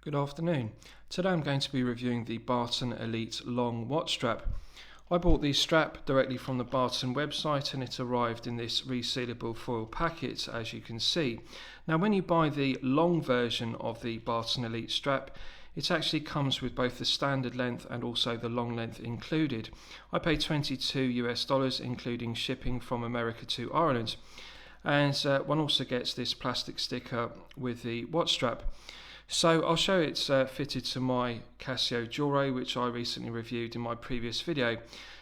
Good afternoon. Today I'm going to be reviewing the Barton Elite Long Watch Strap. I bought the strap directly from the Barton website and it arrived in this resealable foil packet, as you can see. Now when you buy the long version of the Barton Elite strap, it actually comes with both the standard length and also the long length included. I paid $22 including shipping from America to Ireland. And one also gets this plastic sticker with the watch strap. So I'll show it's fitted to my Casio Duro, which I recently reviewed in my previous video.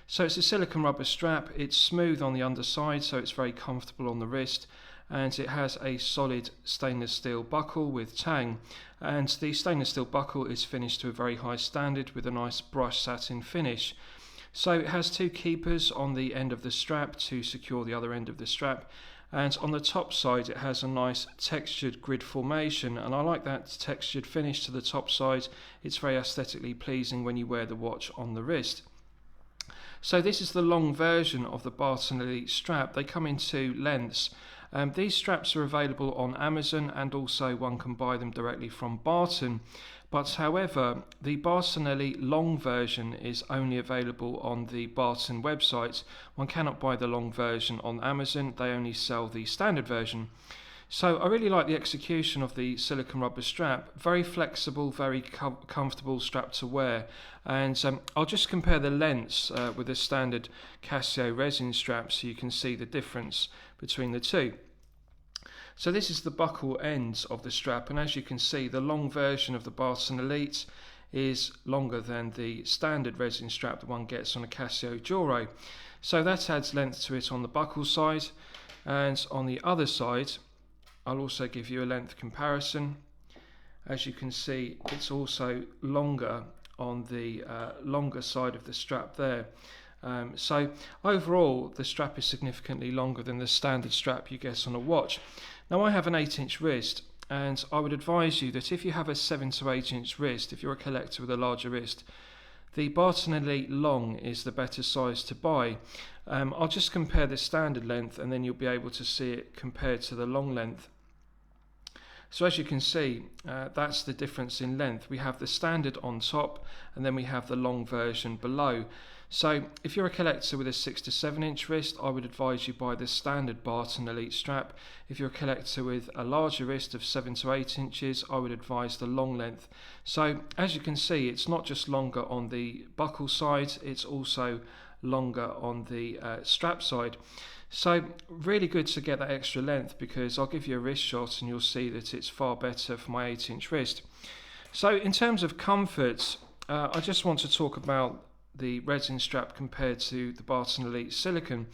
So it's a silicone rubber strap, it's smooth on the underside so it's very comfortable on the wrist, and it has a solid stainless steel buckle with Tang, and the stainless steel buckle is finished to a very high standard with a nice brushed satin finish. So it has two keepers on the end of the strap to secure the other end of the strap. And on the top side it has a nice textured grid formation, and I like that textured finish to the top side. It's very aesthetically pleasing when you wear the watch on the wrist. So this is the long version of the Barton Elite strap. They come in two lengths. These straps are available on Amazon, and also one can buy them directly from Barton. But however, the Barton Elite long version is only available on the Barton website. One cannot buy the long version on Amazon, they only sell the standard version. So I really like the execution of the silicone rubber strap. Very flexible, very comfortable strap to wear. And I'll just compare the lengths with the standard Casio resin strap so you can see the difference between the two. So this is the buckle ends of the strap, and as you can see the long version of the Barton Elite is longer than the standard resin strap that one gets on a Casio Duro. So that adds length to it on the buckle side, and on the other side I'll also give you a length comparison. As you can see it's also longer on the longer side of the strap there. So overall the strap is significantly longer than the standard strap you get on a watch. Now I have an 8-inch wrist, and I would advise you that if you have a 7 to 8-inch wrist, if you're a collector with a larger wrist, the Barton Elite Long is the better size to buy. I'll just compare the standard length and then you'll be able to see it compared to the long length. So as you can see, that's the difference in length. We have the standard on top and then we have the long version below. So if you're a collector with a 6 to 7-inch wrist, I would advise you buy the standard Barton Elite strap. If you're a collector with a larger wrist of 7 to 8 inches, I would advise the long length. So as you can see, it's not just longer on the buckle side, it's also longer on the strap side. So really good to get that extra length, because I'll give you a wrist shot and you'll see that it's far better for my 8-inch wrist. So in terms of comfort, I just want to talk about the resin strap compared to the Barton Elite silicone.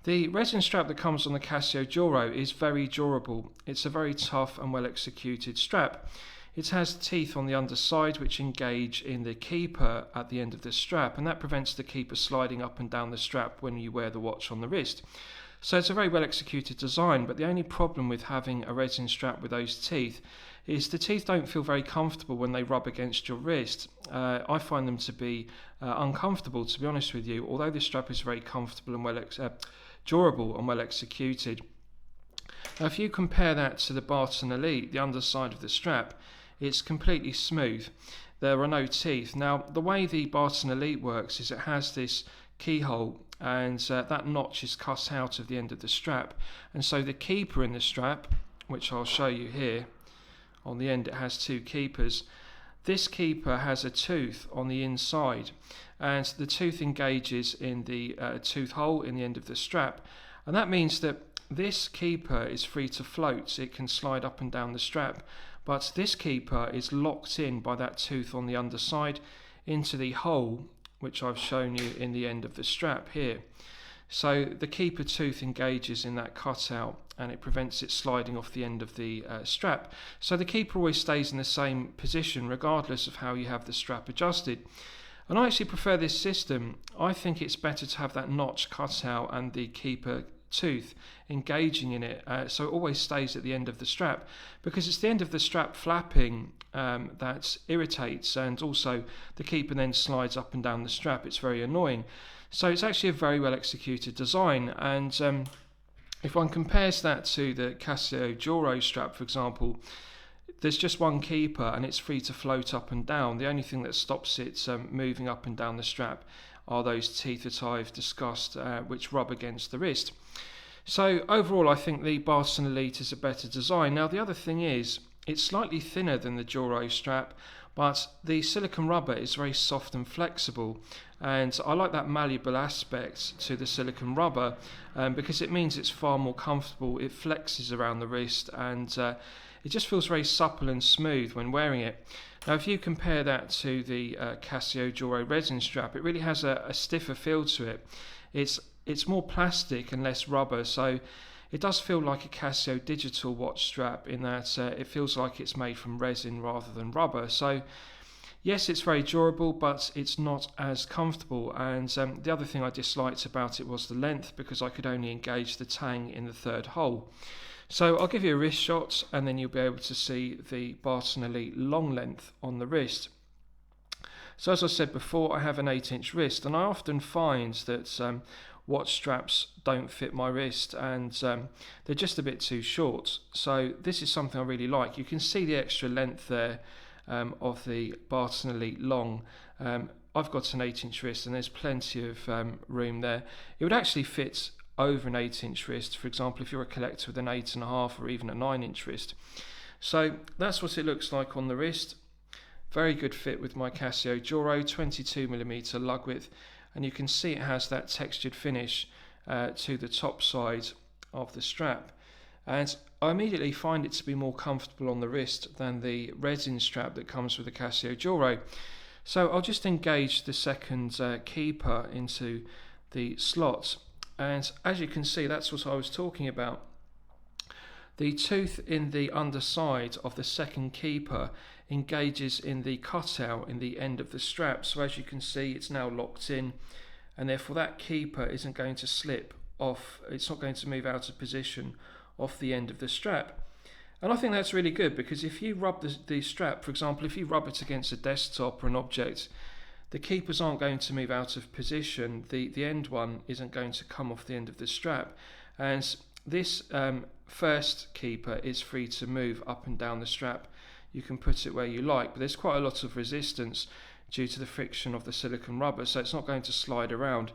The resin strap that comes on the Casio Duro is very durable. It's a very tough and well executed strap. It has teeth on the underside which engage in the keeper at the end of the strap, and that prevents the keeper sliding up and down the strap when you wear the watch on the wrist. So it's a very well executed design, but the only problem with having a resin strap with those teeth is the teeth don't feel very comfortable when they rub against your wrist. I find them to be uncomfortable, to be honest with you, although this strap is very comfortable and durable and well executed. Now if you compare that to the Barton Elite, the underside of the strap, it's completely smooth. There are no teeth. Now the way the Barton Elite works is it has this keyhole, and that notch is cut out of the end of the strap, and so the keeper in the strap, which I'll show you here, on the end it has two keepers. This keeper has a tooth on the inside, and the tooth engages in the tooth hole in the end of the strap, and that means that this keeper is free to float. It can slide up and down the strap, but this keeper is locked in by that tooth on the underside into the hole which I've shown you in the end of the strap here. So the keeper tooth engages in that cutout and it prevents it sliding off the end of the strap. So the keeper always stays in the same position regardless of how you have the strap adjusted. And I actually prefer this system. I think it's better to have that notch cut out and the keeper tooth engaging in it, so it always stays at the end of the strap, because it's the end of the strap flapping that irritates, and also the keeper then slides up and down the strap. It's very annoying. So it's actually a very well executed design, and if one compares that to the Casio Duro strap, for example, there's just one keeper and it's free to float up and down. The only thing that stops it moving up and down the strap are those teeth that I've discussed, which rub against the wrist. So overall, I think the Barton Elite is a better design. Now the other thing is, it's slightly thinner than the Duro strap, but the silicone rubber is very soft and flexible, and I like that malleable aspect to the silicone rubber because it means it's far more comfortable. It flexes around the wrist, and it just feels very supple and smooth when wearing it. Now if you compare that to the Casio Duro resin strap, it really has a stiffer feel to it. It's more plastic and less rubber, so it does feel like a Casio digital watch strap in that it feels like it's made from resin rather than rubber. So yes, it's very durable, but it's not as comfortable. And the other thing I disliked about it was the length, because I could only engage the Tang in the third hole. So I'll give you a wrist shot and then you'll be able to see the Barton Elite long length on the wrist. So as I said before, I have an 8-inch wrist, and I often find that watch straps don't fit my wrist, and they're just a bit too short. So this is something I really like. You can see the extra length there of the Barton Elite long. I've got an 8-inch wrist and there's plenty of room there. It would actually fit over an 8-inch wrist, for example, if you're a collector with an 8.5 or even a 9-inch wrist. So that's what it looks like on the wrist. Very good fit with my Casio Duro, 22mm lug width, and you can see it has that textured finish to the top side of the strap. And I immediately find it to be more comfortable on the wrist than the resin strap that comes with the Casio Duro. So I'll just engage the second keeper into the slot, and as you can see, that's what I was talking about. The tooth in the underside of the second keeper engages in the cutout in the end of the strap, so as you can see it's now locked in, and therefore that keeper isn't going to slip off, it's not going to move out of position off the end of the strap. And I think that's really good, because if you rub the strap, for example, if you rub it against a desktop or an object, the keepers aren't going to move out of position. The end one isn't going to come off the end of the strap, and this first keeper is free to move up and down the strap. You can put it where you like, but there's quite a lot of resistance due to the friction of the silicone rubber, so it's not going to slide around.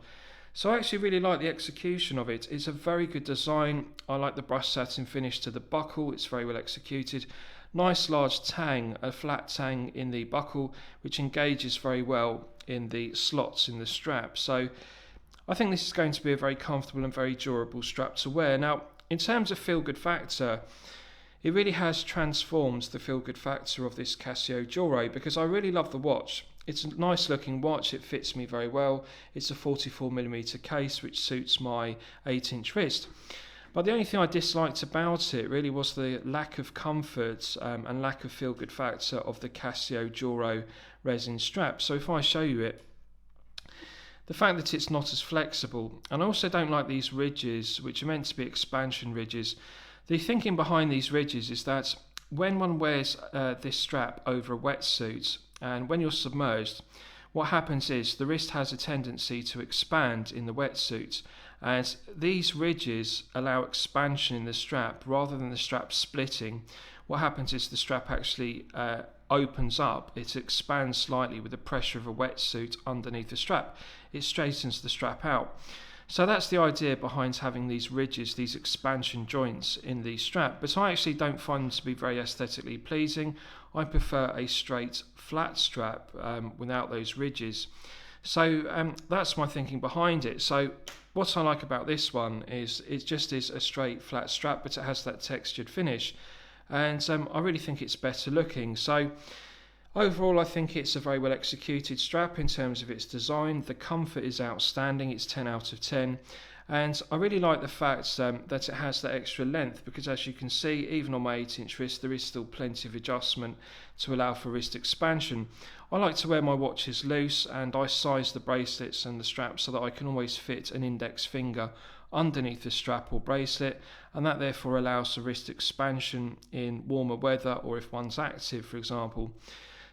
So I actually really like the execution of it. It's a very good design. I like the brushed satin finish to the buckle. It's very well executed. Nice large tang, a flat tang in the buckle, which engages very well in the slots in the strap. So I think this is going to be a very comfortable and very durable strap to wear. Now, in terms of feel-good factor, it really has transformed the feel-good factor of this Casio Duro, because I really love the watch. It's a nice looking watch, it fits me very well. It's a 44mm case, which suits my 8-inch wrist. But the only thing I disliked about it really was the lack of comfort and lack of feel-good factor of the Casio Duro resin strap. So if I show you it, the fact that it's not as flexible, and I also don't like these ridges, which are meant to be expansion ridges. The thinking behind these ridges is that when one wears this strap over a wetsuit, and when you're submerged, what happens is the wrist has a tendency to expand in the wetsuit, and these ridges allow expansion in the strap rather than the strap splitting. What happens is the strap actually opens up, it expands slightly with the pressure of a wetsuit underneath the strap. It straightens the strap out. So that's the idea behind having these ridges, these expansion joints in the strap, but I actually don't find them to be very aesthetically pleasing. I prefer a straight flat strap without those ridges. So that's my thinking behind it. So what I like about this one is it just is a straight flat strap, but it has that textured finish, and I really think it's better looking. So overall, I think it's a very well executed strap in terms of its design. The comfort is outstanding, it's 10 out of 10. And I really like the fact that it has that extra length, because as you can see, even on my 8-inch wrist, there is still plenty of adjustment to allow for wrist expansion. I like to wear my watches loose, and I size the bracelets and the straps so that I can always fit an index finger underneath the strap or bracelet, and that therefore allows for wrist expansion in warmer weather or if one's active, for example.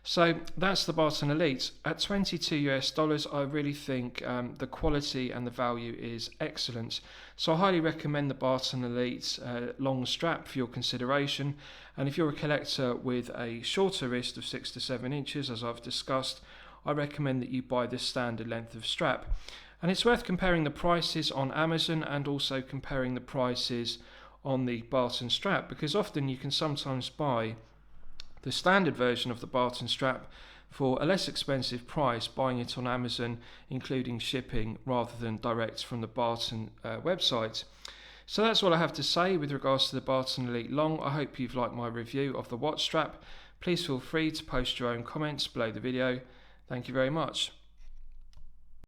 So that's the Barton Elite. At 22 US dollars, I really think the quality and the value is excellent. So I highly recommend the Barton Elite long strap for your consideration. And if you're a collector with a shorter wrist of 6 to 7 inches, as I've discussed, I recommend that you buy this standard length of strap. And it's worth comparing the prices on Amazon and also comparing the prices on the Barton strap, because often you can sometimes buy the standard version of the Barton strap for a less expensive price, buying it on Amazon including shipping rather than direct from the Barton website. So that's all I have to say with regards to the Barton Elite Long. I hope you've liked my review of the watch strap. Please feel free to post your own comments below the video. Thank you very much.